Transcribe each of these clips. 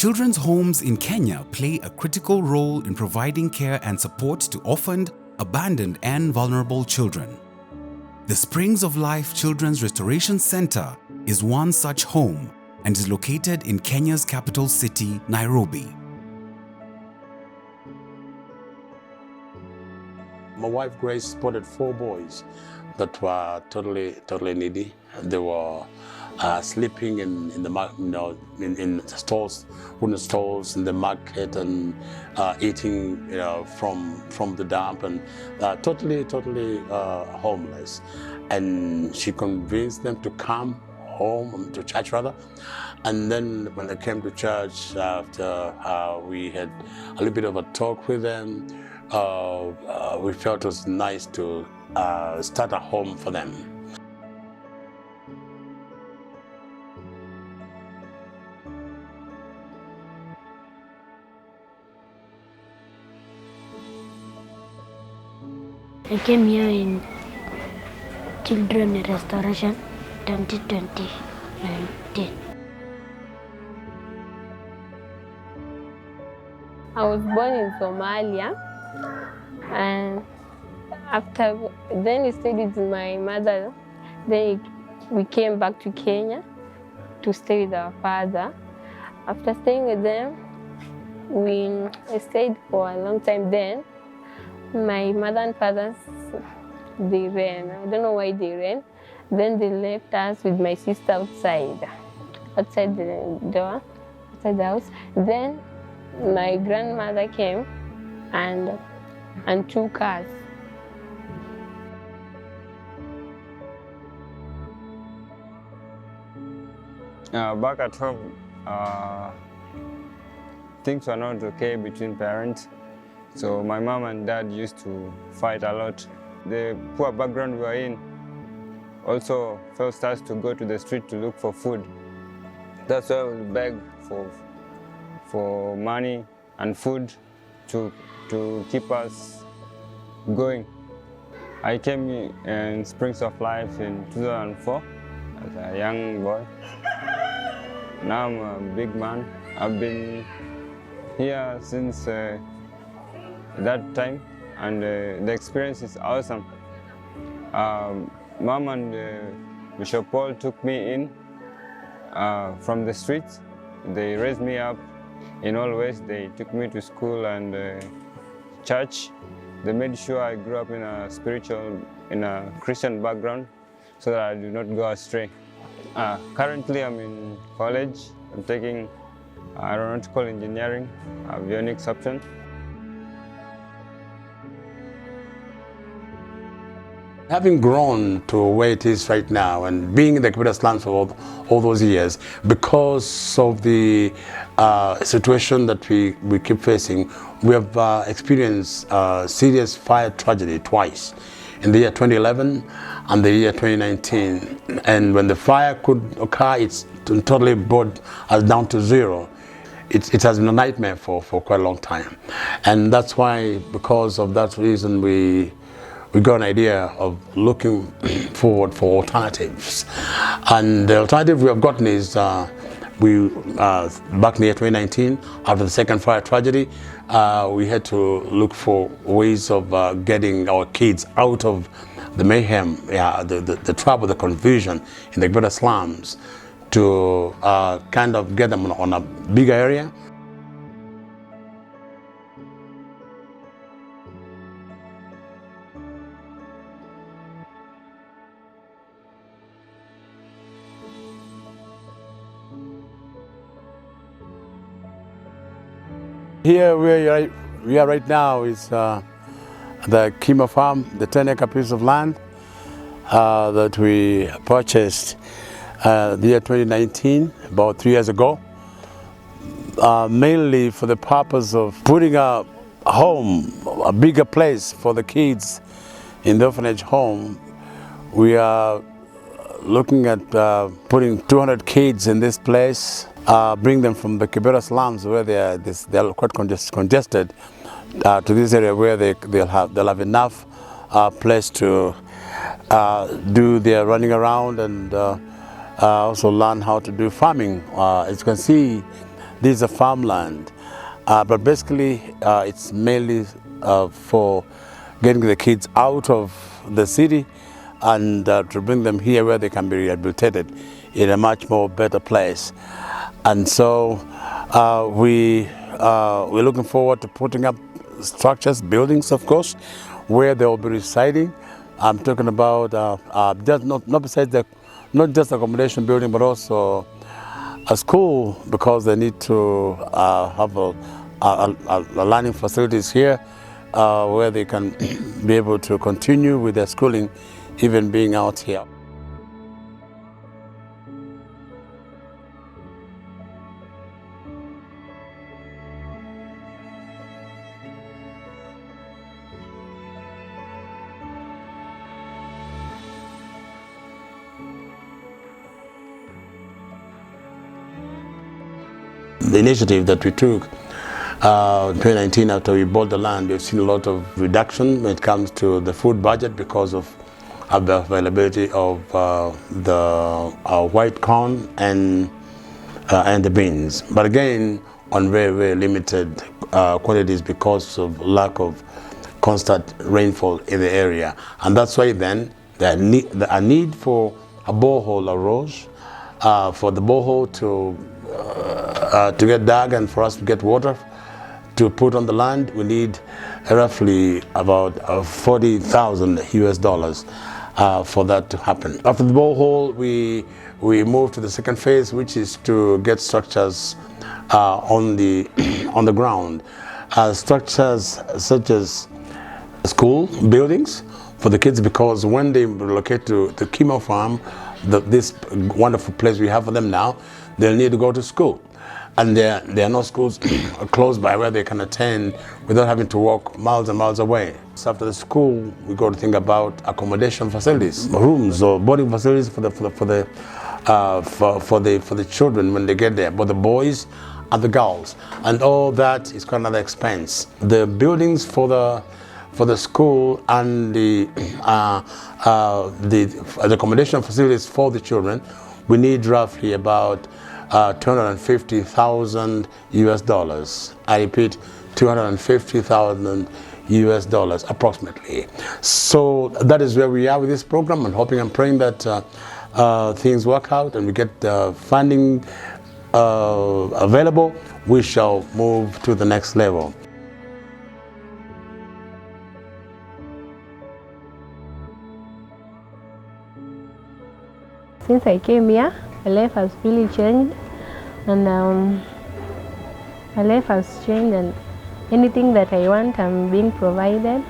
Children's homes in Kenya play a critical role in providing care and support to orphaned, abandoned, and vulnerable children. The Springs of Life Children's Restoration Center is one such home and is located in Kenya's capital city, Nairobi. My wife Grace spotted 4 boys that were totally needy. They were sleeping in the in stalls, wooden stalls in the market, and eating from the dump, and totally homeless. And she convinced them to come home, to church rather. And then when they came to church, after we had a little bit of a talk with them, we felt it was nice to start a home for them. I came here in Children Restoration 2019. I was born in Somalia, and then I stayed with my mother. Then we came back to Kenya to stay with our father. After staying with them, I stayed for a long time. Then my mother and father, they ran. I don't know why they ran. Then they left us with my sister outside the door, outside the house. Then my grandmother came and took us. Back at home, things were not okay between parents. So my mom and dad used to fight a lot. The poor background we were in also forced us to go to the street to look for food. That's why we beg for money and food to keep us going. I came in Springs of Life in 2004 as a young boy. Now I'm a big man. I've been here since that time, and the experience is awesome. Mom and Bishop Paul took me in from the streets. They raised me up in all ways. They took me to school and church. They made sure I grew up in a Christian background so that I do not go astray. Currently I'm in college. I'm taking aeronautical engineering, avionics option. Having grown to where it is right now and being in the Kibera slums for all those years, because of the situation that we keep facing, we have experienced serious fire tragedy twice, in the year 2011 and the year 2019. And when the fire could occur, it's totally brought us down to zero. It has been a nightmare for quite a long time. And that's why, because of that reason, we got an idea of looking forward for alternatives. And the alternative we have gotten is, back in the year 2019, after the second fire tragedy, we had to look for ways of getting our kids out of the mayhem, the trouble, the confusion in the Kibera slums, to kind of get them on a bigger area. Here we are right now is the Kima farm, the 10-acre piece of land that we purchased the year 2019, about 3 years ago, mainly for the purpose of putting a home, a bigger place for the kids in the orphanage home. We are looking at putting 200 kids in this place, bring them from the Kibera slums where they are quite congested to this area where they'll have enough place to do their running around and also learn how to do farming. As you can see, This is a farmland, but basically it's mainly for getting the kids out of the city and to bring them here where they can be rehabilitated in a much more better place. And so we're looking forward to putting up structures, buildings, of course, where they will be residing. I'm talking about just not just accommodation building, but also a school, because they need to have a learning facilities here where they can be able to continue with their schooling, even being out here. The initiative that we took in 2019 after we bought the land, we've seen a lot of reduction when it comes to the food budget because of the availability of the white corn and the beans. But again, on very, very limited quantities because of lack of constant rainfall in the area. And that's why then a need for a borehole arose, for the borehole to get dug and for us to get water to put on the land. We need roughly about $40,000 US for that to happen. After the borehole, we moved to the second phase, which is to get structures on the ground, structures such as school buildings for the kids, because when they relocate to the chemo farm, this wonderful place we have for them now, they'll need to go to school. And there are no schools close by where they can attend without having to walk miles and miles away. So after the school, we got to think about accommodation facilities, rooms or boarding facilities for the children when they get there, both the boys and the girls. And all that is quite another expense. The buildings for the school and the accommodation facilities for the children, we need roughly about $250,000 US. I repeat, $250,000 US approximately. So that is where we are with this program, and hoping and praying that things work out and we get funding available. We shall move to the next level. Since I came here, my life has really changed, and my life has changed, and anything that I want, I'm being provided.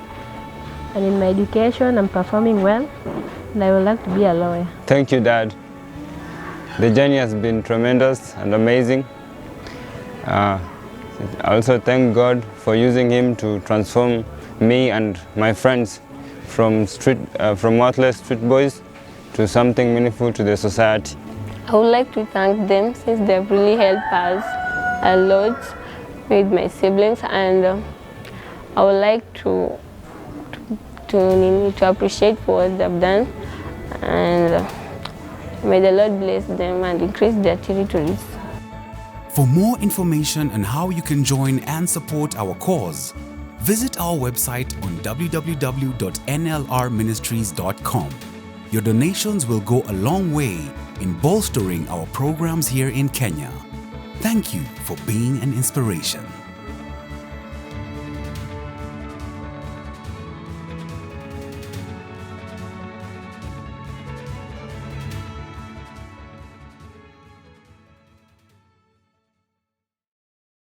And in my education, I'm performing well, and I would like to be a lawyer. Thank you, Dad. The journey has been tremendous and amazing. I also thank God for using him to transform me and my friends from worthless street boys to something meaningful to the society. I would like to thank them since they've really helped us a lot with my siblings, and I would like to appreciate for what they've done, and may the Lord bless them and increase their territories. For more information on how you can join and support our cause, visit our website on www.nlrministries.com. Your donations will go a long way in bolstering our programs here in Kenya. Thank you for being an inspiration.